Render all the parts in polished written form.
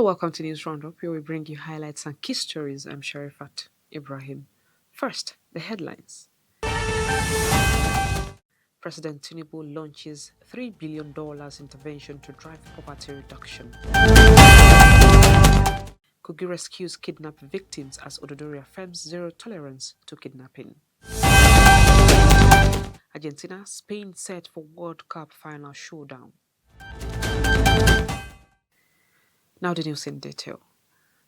Hello, welcome to News Roundup, where we bring you highlights and key stories. I'm Sharifat Ibrahim. First, the headlines. President Tinubu launches $3 billion intervention to drive poverty reduction. Kogi rescues kidnapped victims as Ododori affirms zero tolerance to kidnapping. Argentina, Spain set for World Cup final showdown. Now the news in detail.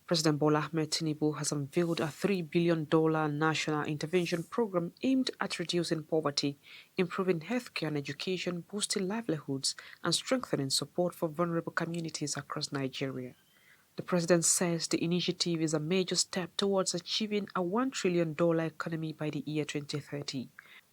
President Bola Ahmed Tinubu has unveiled a $3 billion national intervention program aimed at reducing poverty, improving healthcare and education, boosting livelihoods, and strengthening support for vulnerable communities across Nigeria. The president says the initiative is a major step towards achieving a $1 trillion economy by the year 2030.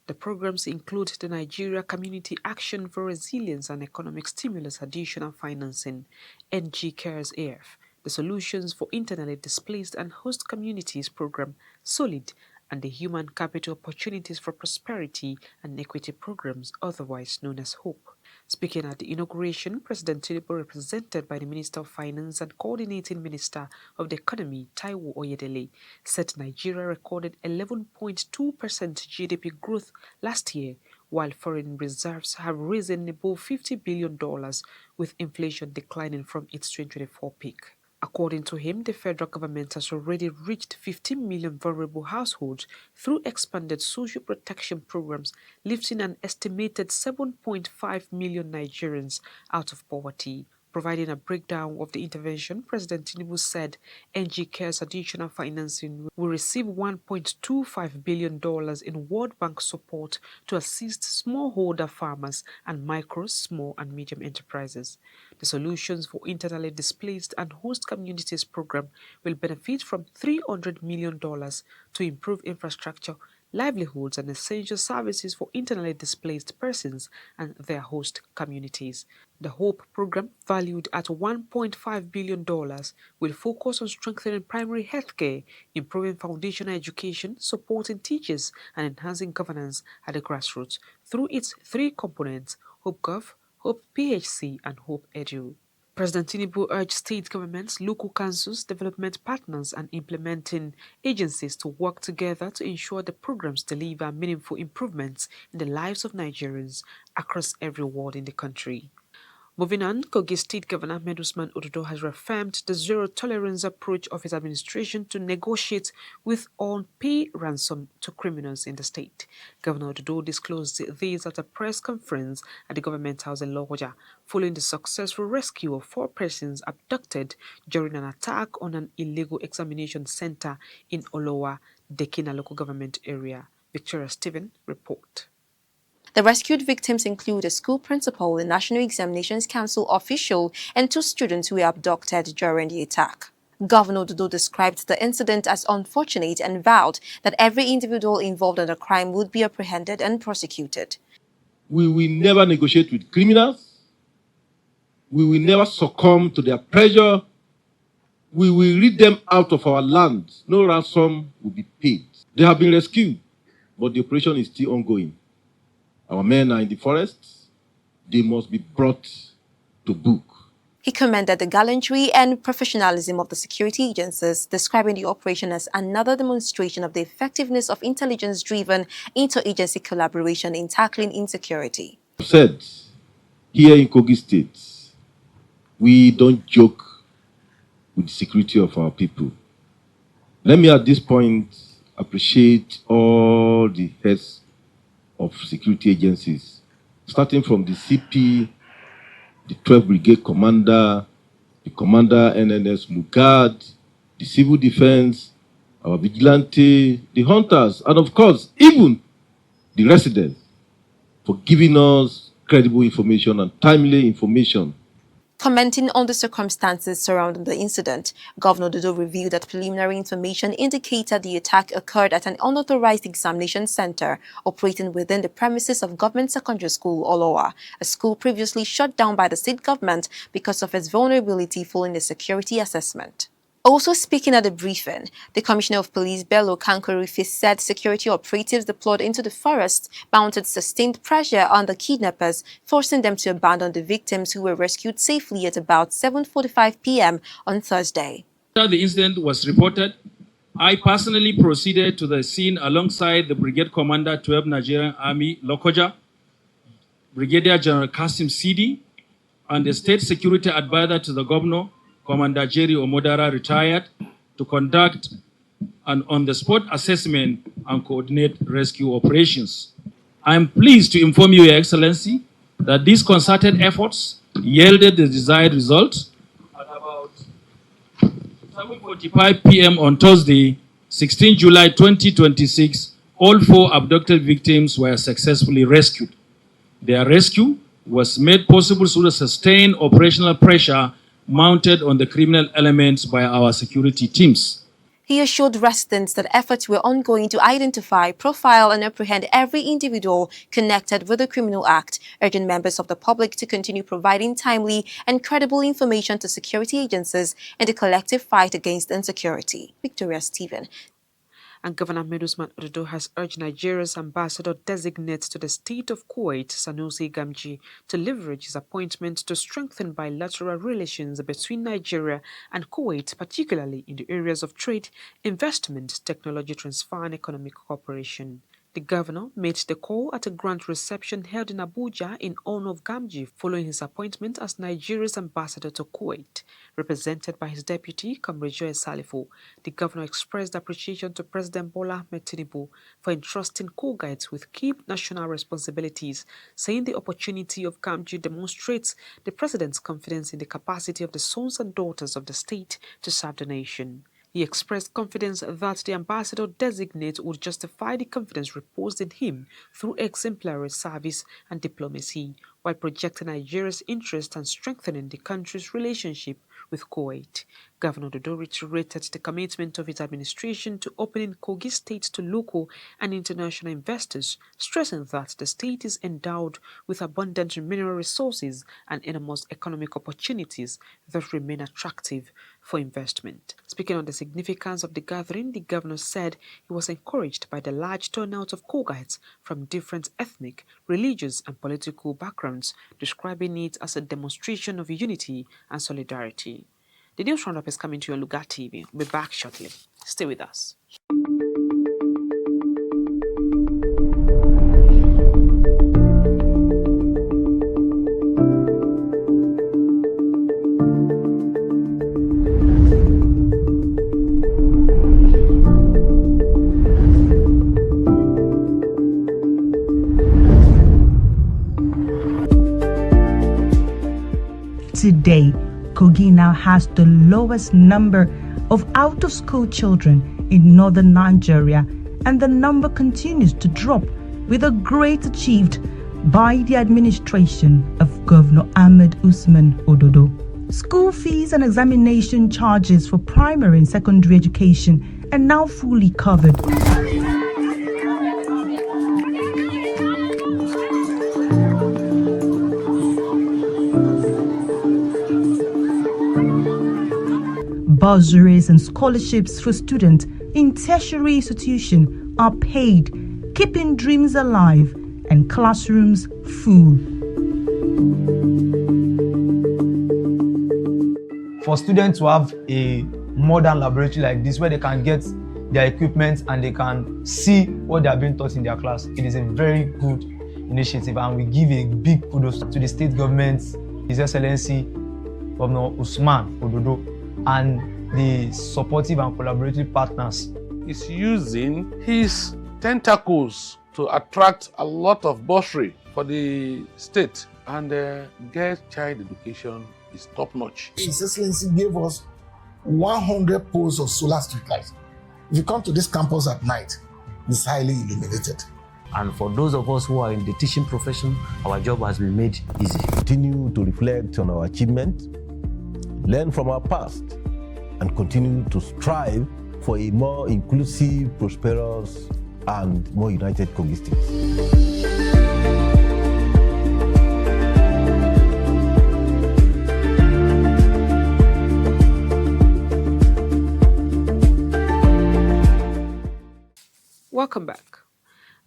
The programs include the Nigeria Community Action for Resilience and Economic Stimulus Additional Financing, NG Cares AF, the Solutions for Internally Displaced and Host Communities Program, SOLID, and the Human Capital Opportunities for Prosperity and Equity Programs, otherwise known as HOPE. Speaking at the inauguration, President Tinubu, represented by the Minister of Finance and Coordinating Minister of the Economy, Taiwo Oyedele, said Nigeria recorded 11.2% GDP growth last year, while foreign reserves have risen above $50 billion, with inflation declining from its 2024 peak. According to him, the federal government has already reached 15 million vulnerable households through expanded social protection programs, lifting an estimated 7.5 million Nigerians out of poverty. Providing a breakdown of the intervention, President Tinubu said NG Cares additional financing will receive $1.25 billion in World Bank support to assist smallholder farmers and micro, small and medium enterprises. The Solutions for Internally Displaced and Host Communities program will benefit from $300 million to improve infrastructure, livelihoods and essential services for internally displaced persons and their host communities. The HOPE program, valued at $1.5 billion, will focus on strengthening primary healthcare, improving foundational education, supporting teachers, and enhancing governance at the grassroots through its three components: HOPE-Gov, HOPE PHC, and HOPE Edu. President Tinubu urged state governments, local councils, development partners, and implementing agencies to work together to ensure the programs deliver meaningful improvements in the lives of Nigerians across every ward in the country. Moving on, Kogi State Governor Ahmed Usman Ododo has reaffirmed the zero-tolerance approach of his administration to negotiate with or pay ransom to criminals in the state. Governor Ododo disclosed this at a press conference at the Government House in Lokoja, following the successful rescue of 4 persons abducted during an attack on an illegal examination center in Olowa, Dekina local government area. Victoria Stephen report. The rescued victims include a school principal, a National Examinations Council official, and 2 students who were abducted during the attack. Governor Dodo described the incident as unfortunate and vowed that every individual involved in the crime would be apprehended and prosecuted. We will never negotiate with criminals. We will never succumb to their pressure. We will rid them out of our land. No ransom will be paid. They have been rescued, but the operation is still ongoing. Our men are in the forests. They must be brought to book. He commended the gallantry and professionalism of the security agencies, describing the operation as another demonstration of the effectiveness of intelligence-driven interagency collaboration in tackling insecurity. I've said, here in Kogi State, we don't joke with the security of our people. Let me at this point appreciate all the heads of security agencies, starting from the CP, the 12th Brigade Commander, the Commander NNS Mugad, the Civil Defense, our vigilante, the hunters, and of course, even the residents, for giving us credible information and timely information. Commenting on the circumstances surrounding the incident, Governor Dodo revealed that preliminary information indicated the attack occurred at an unauthorized examination center operating within the premises of Government Secondary School Olowa, a school previously shut down by the state government because of its vulnerability following a security assessment. Also speaking at the briefing, the Commissioner of Police Bello Kankorufi said security operatives deployed into the forest mounted sustained pressure on the kidnappers, forcing them to abandon the victims who were rescued safely at about 7:45 p.m. on Thursday. After the incident was reported, I personally proceeded to the scene alongside the Brigade Commander, 12th Nigerian Army, Lokoja, Brigadier General Kasim Sidi, and the State Security Advisor to the Governor, Commander Jerry Omodara, retired, to conduct an on-the-spot assessment and coordinate rescue operations. I am pleased to inform you, Your Excellency, that these concerted efforts yielded the desired result. At about 7:45 p.m. on Thursday, 16 July 2026, all 4 abducted victims were successfully rescued. Their rescue was made possible through the sustained operational pressure mounted on the criminal elements by our security teams. He assured residents that efforts were ongoing to identify, profile, and apprehend every individual connected with the criminal act, urging members of the public to continue providing timely and credible information to security agencies in the collective fight against insecurity. Victoria Stephen. And Governor Ahmed Usman Ododo has urged Nigeria's ambassador-designate to the state of Kuwait, Sanusi Gamji, to leverage his appointment to strengthen bilateral relations between Nigeria and Kuwait, particularly in the areas of trade, investment, technology transfer, and economic cooperation. The governor made the call at a grand reception held in Abuja in honor of Gamji following his appointment as Nigeria's ambassador to Kuwait. Represented by his deputy, Comrade Joe Salifo, the governor expressed appreciation to President Bola Ahmed Tinubu for entrusting Kogites with key national responsibilities, saying the opportunity of Gamji demonstrates the president's confidence in the capacity of the sons and daughters of the state to serve the nation. He expressed confidence that the ambassador-designate would justify the confidence reposed in him through exemplary service and diplomacy, while projecting Nigeria's interest and strengthening the country's relationship with Kuwait. Governor Dodo reiterated the commitment of his administration to opening Kogi State to local and international investors, stressing that the state is endowed with abundant mineral resources and enormous economic opportunities that remain attractive for investment. Speaking on the significance of the gathering, the governor said he was encouraged by the large turnout of Kogites from different ethnic, religious, and political backgrounds, describing it as a demonstration of unity and solidarity. The news roundup is coming to you on Lugar TV. We'll be back shortly. Stay with us. Today, Kogi now has the lowest number of out-of-school children in northern Nigeria, and the number continues to drop, with a great achieved by the administration of Governor Ahmed Usman Ododo. School fees and examination charges for primary and secondary education are now fully covered. Bursaries and scholarships for students in tertiary institutions are paid, keeping dreams alive and classrooms full. For students to have a modern laboratory like this where they can get their equipment and they can see what they are being taught in their class, it is a very good initiative, and we give a big kudos to the state government, His Excellency Governor Usman Ododo, and the supportive and collaborative partners. He's using his tentacles to attract a lot of bursary for the state, and girls' child education is top-notch. His Excellency gave us 100 poles of solar street lights. If you come to this campus at night, it's highly illuminated. And for those of us who are in the teaching profession, our job has been made easy. Continue to reflect on our achievements, learn from our past, and continue to strive for a more inclusive, prosperous, and more united Kogi State. Welcome back.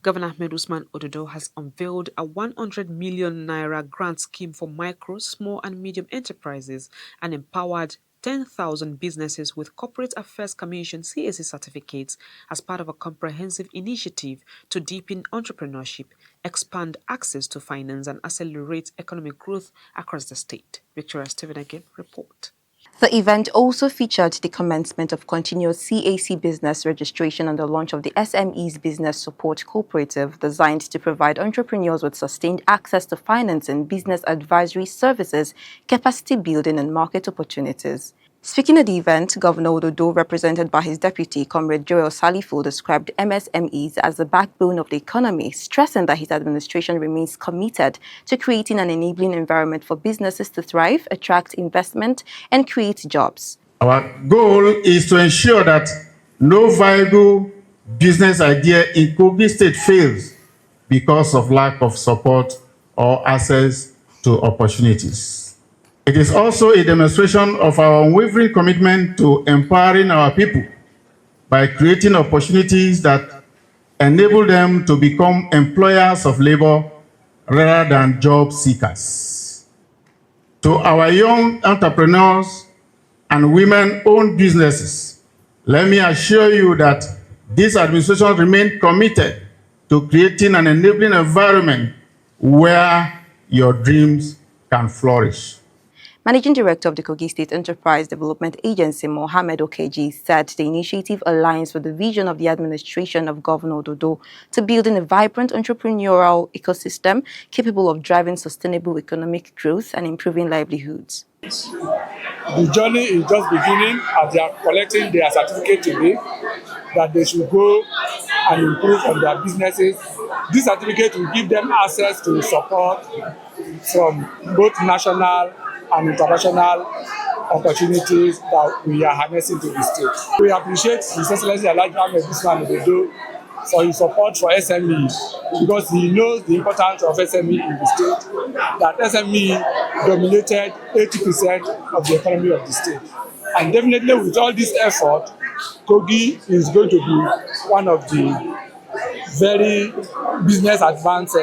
Governor Ahmed Usman Ododo has unveiled a 100 million naira grant scheme for micro, small and medium enterprises and empowered 10,000 businesses with Corporate Affairs Commission CAC certificates as part of a comprehensive initiative to deepen entrepreneurship, expand access to finance and accelerate economic growth across the state. Victoria Stephen again report. The event also featured the commencement of continuous CAC business registration and the launch of the SMEs Business Support Cooperative, designed to provide entrepreneurs with sustained access to financing, business advisory services, capacity building, and market opportunities. Speaking at the event, Governor Ododo, represented by his deputy, Comrade Joel Salifo, described MSMEs as the backbone of the economy, stressing that his administration remains committed to creating an enabling environment for businesses to thrive, attract investment, and create jobs. Our goal is to ensure that no viable business idea in Kogi State fails because of lack of support or access to opportunities. It is also a demonstration of our unwavering commitment to empowering our people by creating opportunities that enable them to become employers of labor rather than job seekers. To our young entrepreneurs and women-owned businesses, let me assure you that this administration remains committed to creating an enabling environment where your dreams can flourish. Managing Director of the Kogi State Enterprise Development Agency, Mohammed Okeji, said the initiative aligns with the vision of the administration of Governor Ododo to building a vibrant entrepreneurial ecosystem capable of driving sustainable economic growth and improving livelihoods. The journey is just beginning as they are collecting their certificate today, that they should go and improve on their businesses. This certificate will give them access to support from both national and international opportunities that we are harnessing to the state. We appreciate His Excellency Alhaji Ahmed Usman Ododo for his support for SME, because he knows the importance of SME in the state, that SME dominated 80% of the economy of the state. And definitely with all this effort, Kogi is going to be one of the very business advanced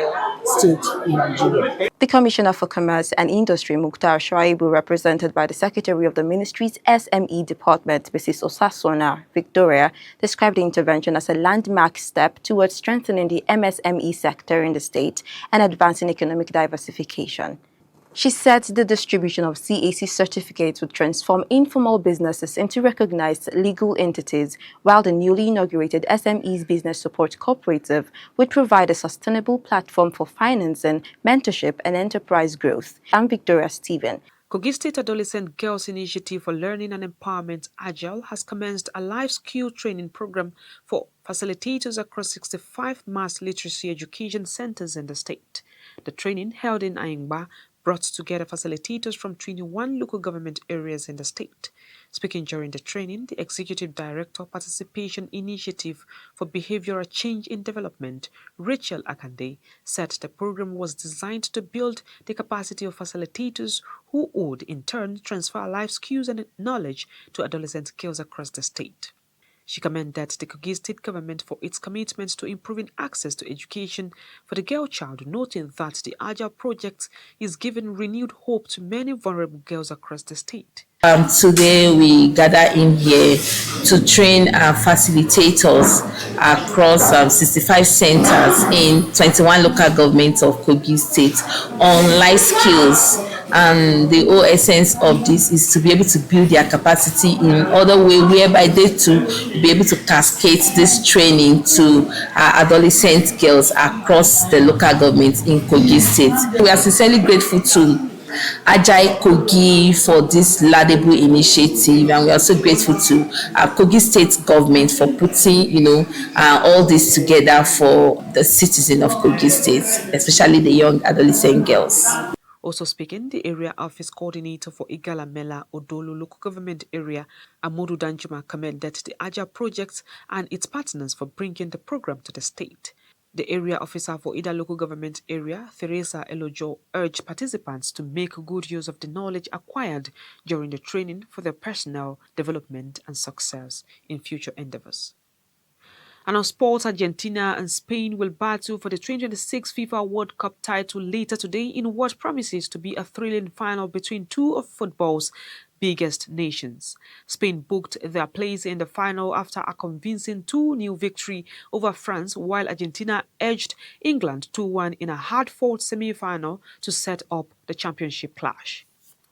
state in Nigeria. The Commissioner for Commerce and Industry, Mukhtar Shuaibu, represented by the Secretary of the Ministry's SME Department, Mrs. Osasona Victoria, described the intervention as a landmark step towards strengthening the MSME sector in the state and advancing economic diversification. She said the distribution of CAC certificates would transform informal businesses into recognized legal entities, while the newly inaugurated SMEs Business Support Cooperative would provide a sustainable platform for financing, mentorship, and enterprise growth. I'm Victoria Stephen. Kogi State Adolescent Girls Initiative for Learning and Empowerment Agile has commenced a life skill training program for facilitators across 65 mass literacy education centers in the state. The training, held in Ayingba, brought together facilitators from 21 local government areas in the state. Speaking during the training, the Executive Director Participation Initiative for Behavioral Change in Development, Rachel Akande, said the program was designed to build the capacity of facilitators who would, in turn, transfer life skills and knowledge to adolescent girls across the state. She commended the Kogi State government for its commitment to improving access to education for the girl child, noting that the Agile project is giving renewed hope to many vulnerable girls across the state. Today we gather in here to train our facilitators across 65 centers in 21 local governments of Kogi State on life skills. And the whole essence of this is to be able to build their capacity in other way, whereby they too be able to cascade this training to adolescent girls across the local governments in Kogi State. We are sincerely grateful to Agile Kogi for this laudable initiative, and we are also grateful to Kogi State government for putting, all this together for the citizens of Kogi State, especially the young adolescent girls. Also speaking, the area office coordinator for Igalamela Odolu local government area, Amodu Danjuma, commended the Agile project and its partners for bringing the program to the state. The area officer for Ida local government area, Theresa Elojo, urged participants to make good use of the knowledge acquired during the training for their personal development and success in future endeavors. And on sports, Argentina and Spain will battle for the 2026 FIFA World Cup title later today in what promises to be a thrilling final between two of football's biggest nations. Spain booked their place in the final after a convincing 2-0 victory over France, while Argentina edged England 2-1 in a hard-fought semi-final to set up the championship clash.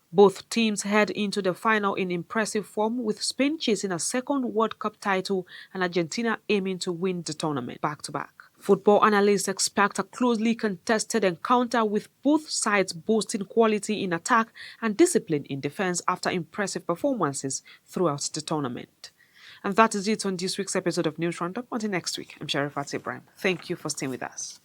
Both teams head into the final in impressive form, with Spain chasing a second World Cup title and Argentina aiming to win the tournament back-to-back. Football analysts expect a closely contested encounter, with both sides boasting quality in attack and discipline in defense after impressive performances throughout the tournament. And that is it on this week's episode of News Roundup. Until next week, I'm Sharifat Ibrahim. Thank you for staying with us.